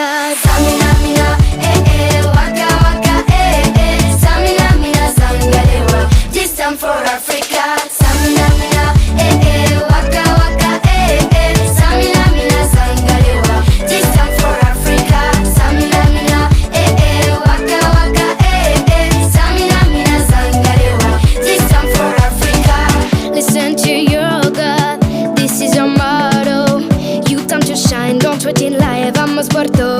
Samina mina, waka waka, Samina mina, sangalewa, this time for Africa. Samina mina, waka waka, Samina mina, sangalewa, this time for Africa. Samina mina, waka waka, Samina mina, sangalewa, this time for Africa. Listen to your God, this is your motto. You time to shine, don't wait in life, vamos por todo.